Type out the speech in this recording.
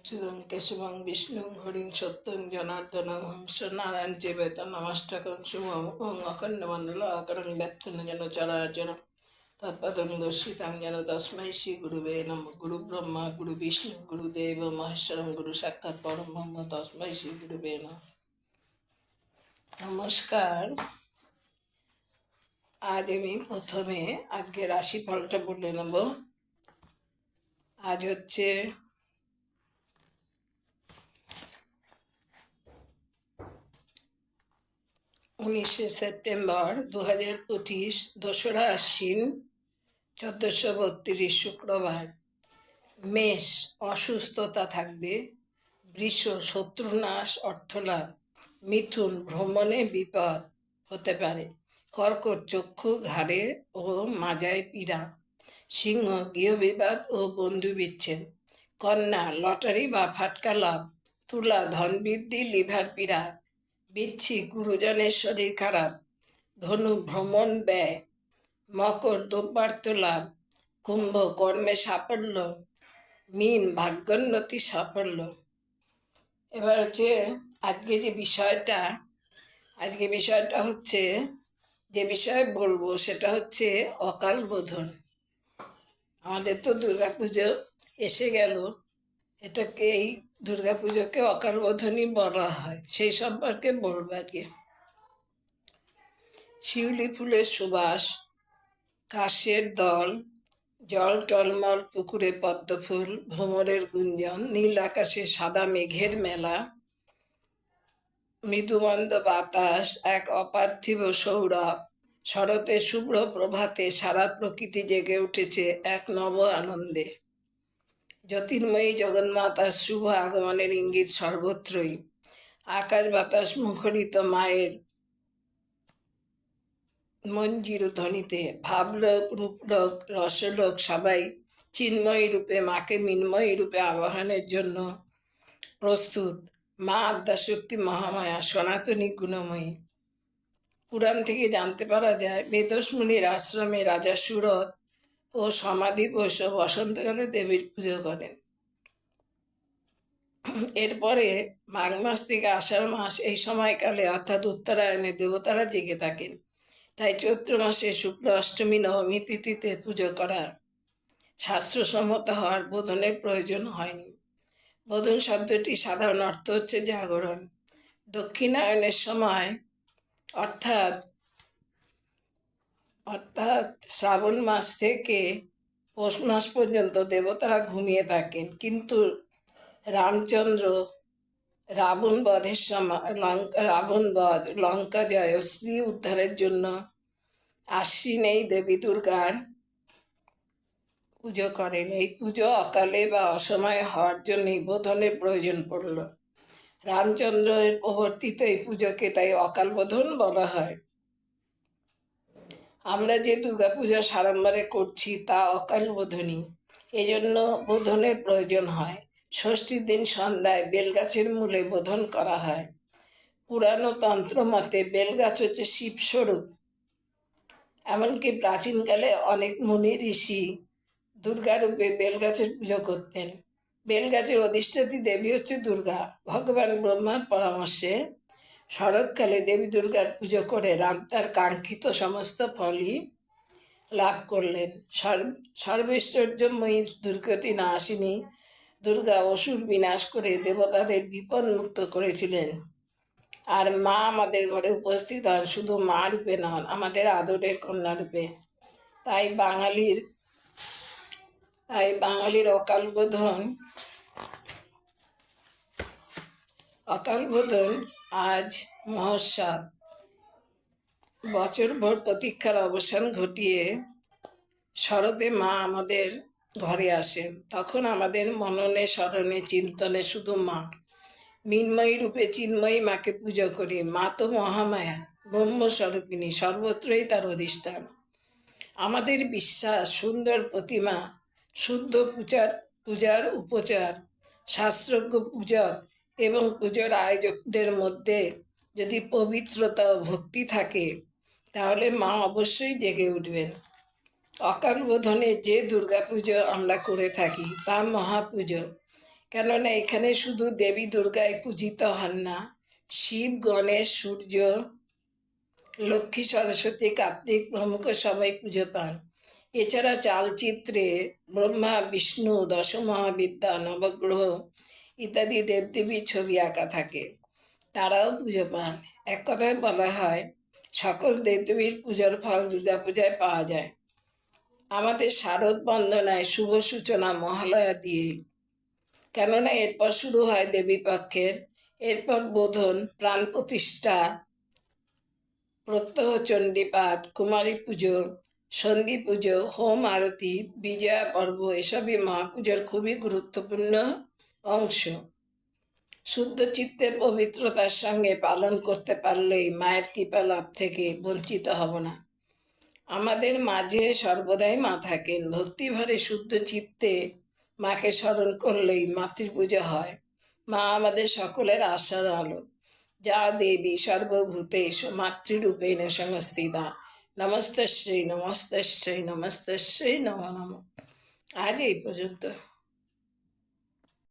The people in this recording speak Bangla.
अच्युतं केशवं विष्णुं हरिं सत्यं जनार्दनं हंस नारायण चेवेत नमस्तकं शुभम् ॐ अखण्डमण्डलाकारं व्याप्तं येन चराचरं तत्पदं दर्शितं येन तस्मै श्रीगुरुवे नमः। गुरुब्रह्मा गुरुविष्णु गुरुदेव महेश्वरं गुरुसाक्षात् परब्रह्म तस्मै श्रीगुरुवे नमः। নমস্কার। আজ আমি প্রথমে আজকে রাশিফলটা বলে নেব। আজ হচ্ছে 19শে সেপ্টেম্বর 2025, 2রা আশ্বিন, 1432 শুক্রবার। মেষ অসুস্থতা থাকবে। বৃষ শত্রুনাশ অর্থলাভ। মিথুন ভ্রমণে বিপদ হতে পারে। কর্কট চক্ষু ঘাড়ে ও মাজায় পীড়া। সিংহ গৃহবিবাদ ও বন্ধু বিচ্ছেদ। কন্যা লটারি বা ফাটকা লাভ। তুলা ধন বৃদ্ধি লিভার পীড়া। বৃশ্চিক গুরুজনের শরীর খারাপ। ধনু ভ্রমণ ব্যয়। মকর দ্রব্যার্থ লাভ। কুম্ভ কর্মে সাফল্য। মীন ভাগ্যোন্নতি সাফল্য। এবার হচ্ছে আজকে যে বিষয়টা হচ্ছে যে বিষয়ে বলবো সেটা হচ্ছে অকাল বোধন। আমাদের তো দুর্গাপুজো এসে গেল, এই দুর্গাপুজোকে অকাল বোধনই বলা হয়, সেই সম্পর্কে বলবো আজকে। শিউলি ফুলের সুবাস, কাশের দল, জল টলমল পুকুরে পদ্মফুল, ভ্রমরের গুঞ্জন, নীল আকাশে সাদা মেঘের মেলা, মৃদুমন্দ বাতাস, এক অপার্থিব সৌরভ। শরতের শুভ্র প্রভাতে সারা প্রকৃতি জেগে উঠেছে এক নব আনন্দে। জ্যোতির্ময়ী জগন্মাতার শুভ আগমনের ইঙ্গিত সর্বত্রই। আকাশ বাতাস মুখরিত মায়ের মঞ্জির ধ্বনিতে। ভাবলোক রূপলোক রসলোক সবাই চিন্ময়ী রূপে মাকে মিন্ময়ী রূপে আবাহনের জন্য প্রস্তুত। মা আদ্যাশক্তি মহামায়া সনাতনী গুণময়ী। পুরাণ থেকে জানতে পারা যায়, বেদসমুনির আশ্রমে রাজা সুরত ও সমাধি বৈশ্য বসন্তকালে দেবীর পুজো করেন। এরপরে মাঘ মাস থেকে আষাঢ় মাস, এই সময়কালে অর্থাৎ উত্তরায়ণে দেবতারা জেগে থাকেন। তাই চৈত্র মাসে শুক্ল অষ্টমী নবমী তিথিতে পুজো করা শাস্ত্রসম্মত হওয়ার বোধনের প্রয়োজন হয়নি। বোধন শব্দটি সাধারণ অর্থ হচ্ছে জাগরণ। দক্ষিণায়নের সময় অর্থাৎ শ্রাবণ মাস থেকে পৌষ মাস পর্যন্ত দেবতারা ঘুমিয়ে থাকেন, কিন্তু রামচন্দ্র রাবণ বধের সময় লঙ্কা জয় ও স্ত্রী উদ্ধারের জন্য আশ্বিনেই দেবী দুর্গার পুজো করেন। এই পুজো অকালে বা অসময়ে হওয়ার জন্যই বোধনের প্রয়োজন পড়ল। রামচন্দ্রের প্রবর্তিত এই পুজোকে তাই অকাল বোধন বলা হয়। আমরা যে দুর্গাপূজা সাড়ম্বরে করছি তা অকাল বোধনই, এজন্য বোধনের প্রয়োজন হয়। ষষ্ঠীর দিন সন্ধ্যায় বেলগাছের মূলে বোধন করা হয়। পুরানো তন্ত্র মতে বেলগাছ হচ্ছে শিবস্বরূপ। এমনকি প্রাচীনকালে অনেক মুনি ঋষি দুর্গারূপে বেলগাছের পুজো করতেন। বেলগাছের অধিষ্ঠাত্রী দেবী হচ্ছে দুর্গা। ভগবান ব্রহ্মার পরামর্শে শরৎকালে দেবী দুর্গার পুজো করে রাম তার কাঙ্ক্ষিত সমস্ত ফলই লাভ করলেন। সর্বৈশ্বর্যময়ী দুর্গতি নাশিনী দুর্গা অসুর বিনাশ করে দেবতাদের বিপদ মুক্ত করেছিলেন। আর মা আমাদের ঘরে উপস্থিত হন শুধু মা রূপে নন, আমাদের আদরের কন্যা রূপে। তাই বাঙালির অকাল বোধন আজ মহোৎসব। বছরভর প্রতীক্ষার অবসান ঘটিয়ে শরতে মা আমাদের ঘরে আসেন। তখন আমাদের মননে স্মরণে চিন্তনে শুধু মা। মিন্ময়ী রূপে চিন্ময়ী মাকে পুজো করি। মা তো মহামায়া, ব্রহ্মস্বরূপিণী, সর্বত্রই তার অধিষ্ঠান। আমাদের বিশ্বাস, সুন্দর প্রতিমা, শুদ্ধ পূজার উপচার, শাস্ত্রজ্ঞ পূজক এবং পুজোর আয়োজকদের মধ্যে যদি পবিত্রতা ও ভক্তি থাকে, তাহলে মা অবশ্যই জেগে উঠবেন। অকাল বোধনে যে দুর্গাপুজো আমরা করে থাকি তা মহাপুজো। কেননা এখানে শুধু দেবী দুর্গায় পূজিত হন না, শিব, গণেশ, সূর্য, লক্ষ্মী, সরস্বতী, কার্তিক প্রমুখ সবাই পুজো পান। এছাড়া চালচিত্রে ব্রহ্মা, বিষ্ণু, দশমহাবিদ্যা, নবগ্রহ ইত্যাদি দেবদেবীর ছবি আঁকা থাকে, তারাও পুজো পান। এক কথায় বলা হয় সকল দেবদেবীর পুজোর ফল দুর্গাপূজায় পাওয়া যায়। আমাদের শারদ বন্দনায় শুভ সূচনা মহালয়া দিয়ে, কেননা এরপর শুরু হয় দেবী পক্ষের, এরপর বোধন, প্রাণ প্রতিষ্ঠা, প্রত্যহ চণ্ডীপাঠ, কুমারী পুজো, সন্ধি পুজো, হোম আরতি, বিজয়া পর্ব এসবই মা পুজোর খুবই গুরুত্বপূর্ণ অংশ। শুদ্ধ চিত্তের পবিত্রতার সঙ্গে পালন করতে পারলেই মায়ের কৃপা লাভ থেকে বঞ্চিত হব না। আমাদের মাঝে সর্বদাই মা থাকেন। ভক্তিভরে শুদ্ধ চিত্তে মাকে স্মরণ করলেই মাতৃপূজা হয়। মা আমাদের সকলের আশার আলো। যা দেবী সর্বভূতেষু মাতৃরূপেণ সংস্থিতা। নমস্তস্যৈ নমস্তস্যৈ নমস্তস্যৈ নমো নমঃ। আজ এই পর্যন্ত।